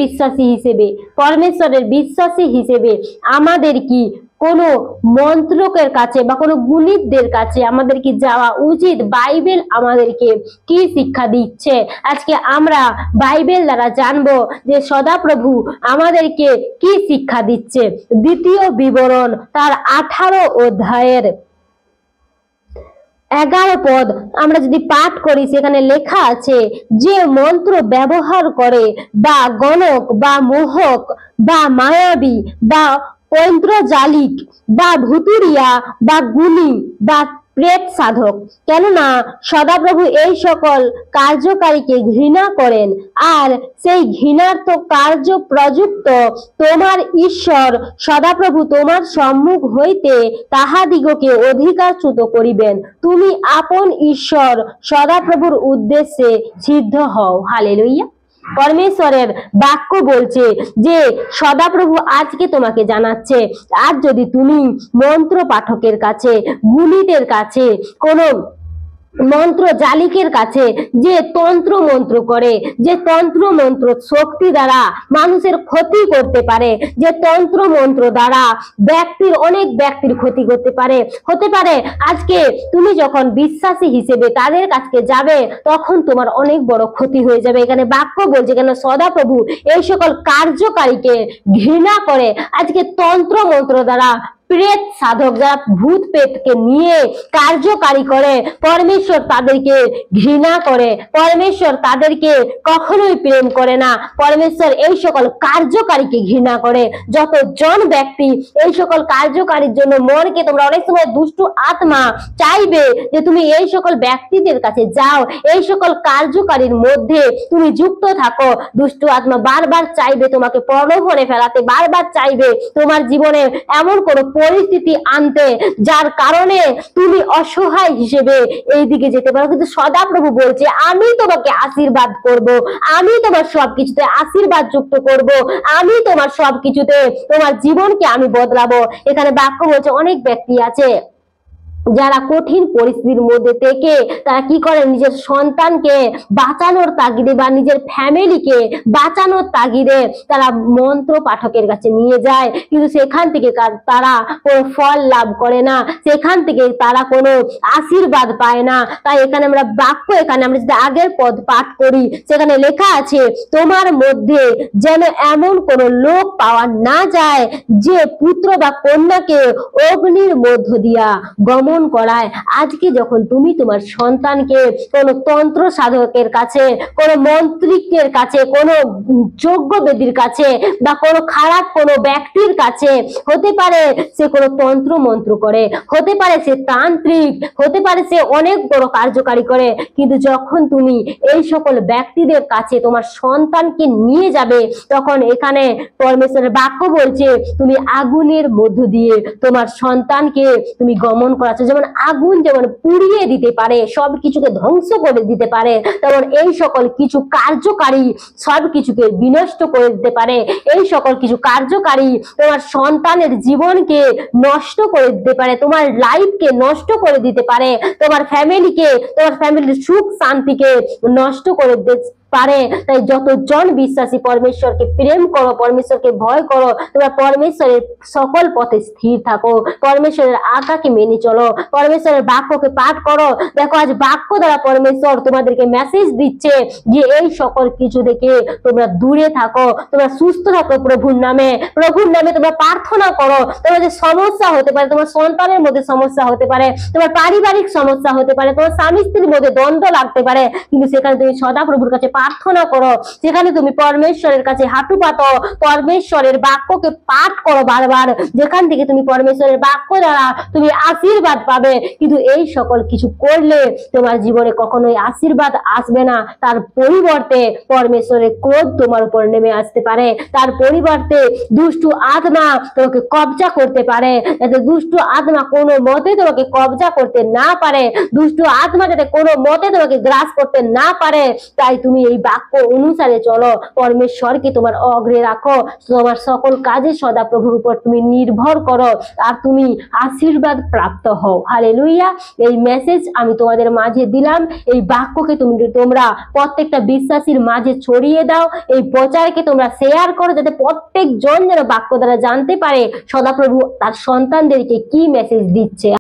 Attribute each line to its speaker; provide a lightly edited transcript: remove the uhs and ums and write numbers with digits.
Speaker 1: বিশ্বাসী হিসেবে, পরমেশ্বরের বিশ্বাসী হিসেবে আমাদের কি কোনো মন্ত্রকের কাছে বা কোনো গুণিতদের কাছে আমাদের কি যাওয়া উচিত? বাইবেল আমাদেরকে কি শিক্ষা দিচ্ছে আজকে আমরা বাইবেল দ্বারা জানবো যে সদাপ্রভু আমাদেরকে কি শিক্ষা দিচ্ছে। দ্বিতীয় বিবরণ তার 18 অধ্যায়ের 11 পদ আমরা যদি পাঠ করি, সেখানে লেখা আছে যে মন্ত্র ব্যবহার করে বা গণক বা মোহক বা মায়াবী বা ঐন্দ্রজালিক বা ভুতুরিয়া বা গুণী বা প্রেত সাধক, কেননা সদাপ্রভু এই সকল কার্যকারীকে ঘৃণা করেন, আর সেই ঘৃণার্থ কার্য প্রযুক্ত তোমার ঈশ্বর সদাপ্রভু তোমার সম্মুখ হইতে তাহাদিগকে অধিকারচ্যুত করিবেন। তুমি আপন ঈশ্বর সদাপ্রভুর উদ্দেশ্যে সিদ্ধ হও। হালেলুইয়া। পরমেশ্বরের বাক্য বলছে যে সদাপ্রভু আজকে তোমাকে জানাচ্ছে, আজ যদি তুমি মন্ত্র পাঠকের কাছে, গুণিতের কাছে, কোনো মন্ত্র জালিকের কাছে যে তন্ত্র মন্ত্র করে, যে তন্ত্র মন্ত্র শক্তি দ্বারা মানুষের ক্ষতি করতে পারে, যে তন্ত্র মন্ত্র দ্বারা অনেক ব্যক্তির ক্ষতি করতে পারে, হতে পারে আজকে তুমি যখন বিশ্বাসী হিসেবে তাদের কাছে যাবে তখন তোমার অনেক বড় ক্ষতি হয়ে যাবে। এখানে বাক্য বলছে কেন সদাপ্রভু এই সকল কার্যকারীকে ঘৃণা করে। আজকে তন্ত্র মন্ত্র দ্বারা প্রেত সাধক যারা ভূত প্রেতকে নিয়ে কার্যকারী করে, পরমেশ্বর তাদেরকে ঘৃণা করে, পরমেশ্বর তাদেরকে কখনোই প্রেম করে না। পরমেশ্বর এই সকল কার্যকারীকে ঘৃণা করে। যতজন ব্যক্তি এই সকল কার্যকারীর জন্য মনকে তোমরা অনেক সময় দুষ্টু আত্মা চাইবে যে তুমি এই সকল ব্যক্তিদের কাছে যাও, এই সকল কার্যকারীর মধ্যে তুমি যুক্ত থাকো। দুষ্টু আত্মা বারবার চাইবে তোমাকে প্রলোভনে ফেলাতে, বারবার চাইবে তোমার জীবনে এমন কোনো পরিস্থিতি আনতে যার কারণে তুমি অসহায় হিসেবে এই দিকে যেতে পারো। কিন্তু সদাপ্রভু বলছে আমি তোমাকে আশীর্বাদ করব, আমি তোমার সবকিছুতে আশীর্বাদ যুক্ত করব, আমি তোমার সবকিছুতে তোমার জীবনকে আমি বদলাবো। এখানে বাক্য বলছে অনেক ব্যক্তি আছে যারা কঠিন পরিস্থিতির মধ্যে থেকে তারা কি করে, নিজের সন্তানকে বাঁচানোর তাগিদে বা নিজের ফ্যামিলিকে বাঁচানোর তাগিদে তারা মন্ত্র পাঠকের কাছে নিয়ে যায়, কিন্তু সেখান থেকে তারা কোনো ফল লাভ করে না, সেখান থেকে তারা কোনো আশীর্বাদ পায় না। তাই এখানে আমরা বাক্য, এখানে আমরা যদি আগের পদ পাঠ করি সেখানে লেখা আছে তোমার মধ্যে যেন এমন কোনো লোক পাওয়া না যায় যে পুত্র বা কন্যাকে অগ্নির মধ্য দিয়া গমন করায়। আজকে যখন তুমি তোমার সন্তানকে কোনো তন্ত্র সাধকের কাছে, কোনো মন্ত্রিকের কাছে, কোনো যোগ্য বেদীর কাছে বা কোনো খারাপ কোনো ব্যক্তির কাছে, হতে পারে সে কোনো তন্ত্র মন্ত্র করে, হতে পারে সে তান্ত্রিক, হতে পারে সে অনেক বড় কার্যকারী করে, কিন্তু যখন তুমি এই সকল ব্যক্তিদের কাছে তোমার সন্তানকে নিয়ে যাবে তখন এখানে পরমেশ্বরের বাক্য বলছে তুমি আগুনের মধ্য দিয়ে তোমার সন্তানকে তুমি গমন করাচ্ছ। যেমন আগুন যেমন পুড়িয়ে দিতে পারে, সব কিছুকে ধ্বংস করে দিতে পারে, তেমন এই সকল কিছু কার্যকারী সব কিছুকে বিনষ্ট করে দিতে পারে। এই সকল কিছু কার্যকারী তোমার সন্তানের জীবনকে নষ্ট করে দিতে পারে, তোমার লাইফকে নষ্ট করে দিতে পারে, তোমার ফ্যামিলিকে, তোমার ফ্যামিলির সুখ শান্তিকে নষ্ট করে দিতে পারে। তাই যতজন বিশ্বাসী পরমেশ্বরকে প্রেম করো, পরমেশ্বরকে ভয় করো, তোমরা পরমেশ্বরের সকল পথে স্থির থাকো, পরমেশ্বরের আজ্ঞাকে মেনে চলো, পরমেশ্বরের বাক্যকে পাঠ করো। দেখো আজ বাক্য দ্বারা পরমেশ্বর তোমাদেরকে মেসেজ দিচ্ছে যে এই সকল কিছু থেকে তোমরা দূরে থাকো, তোমরা সুস্থ থাকো প্রভুর নামে, প্রভুর নামে তোমরা প্রার্থনা করো। তোমার যে সমস্যা হতে পারে, তোমার সন্তানের মধ্যে সমস্যা হতে পারে, তোমার পারিবারিক সমস্যা হতে পারে, তোমার স্বামী স্ত্রীর মধ্যে দ্বন্দ্ব লাগতে পারে, কিন্তু সেখানে তুমি সদাপ্রভুর কাছে প্রার্থনা করো, সেখানে তুমি পরমেশ্বরের কাছে হাঁটু পাতো, পরমেশ্বরের বাক্যকে পাঠ করো বারবার, যেখান থেকে তুমি পরমেশ্বরের বাক্য দ্বারা তুমি আশীর্বাদ পাবে। কিন্তু এই সকল কিছু করলে তোমার জীবনে কখনোই আশীর্বাদ আসবে না, তার পরিবর্তে পরমেশ্বরের ক্রোধ তোমার উপর নেমে আসতে পারে, তার পরিবর্তে দুষ্টু আত্মা তোমাকে কবজা করতে পারে। যাতে দুষ্টু আত্মা কোনো মতে তোমাকে কবজা করতে না পারে, দুষ্টু আত্মা যাতে কোনো মতে তোমাকে গ্রাস করতে না পারে, তাই তুমি এই বাক্য অনুসারে চলো, পরমেশ্বরকে তোমার অগ্রে রাখো, তোমার সকল কাজে সদাপ্রভুর উপর তুমি নির্ভর করো, আর তুমি আশীর্বাদ প্রাপ্ত হও। হালেলুয়া। এই মেসেজ আমি তোমাদের মাঝে দিলাম। এই বাক্যকে তোমরা প্রত্যেকটা বিশ্বাসীর মাঝে ছড়িয়ে দাও। এই প্রচারকে তোমরা শেয়ার করো, যাতে প্রত্যেকজন যেন বাক্য দ্বারা জানতে পারে সদাপ্রভু তার সন্তানদেরকে কি মেসেজ দিচ্ছে।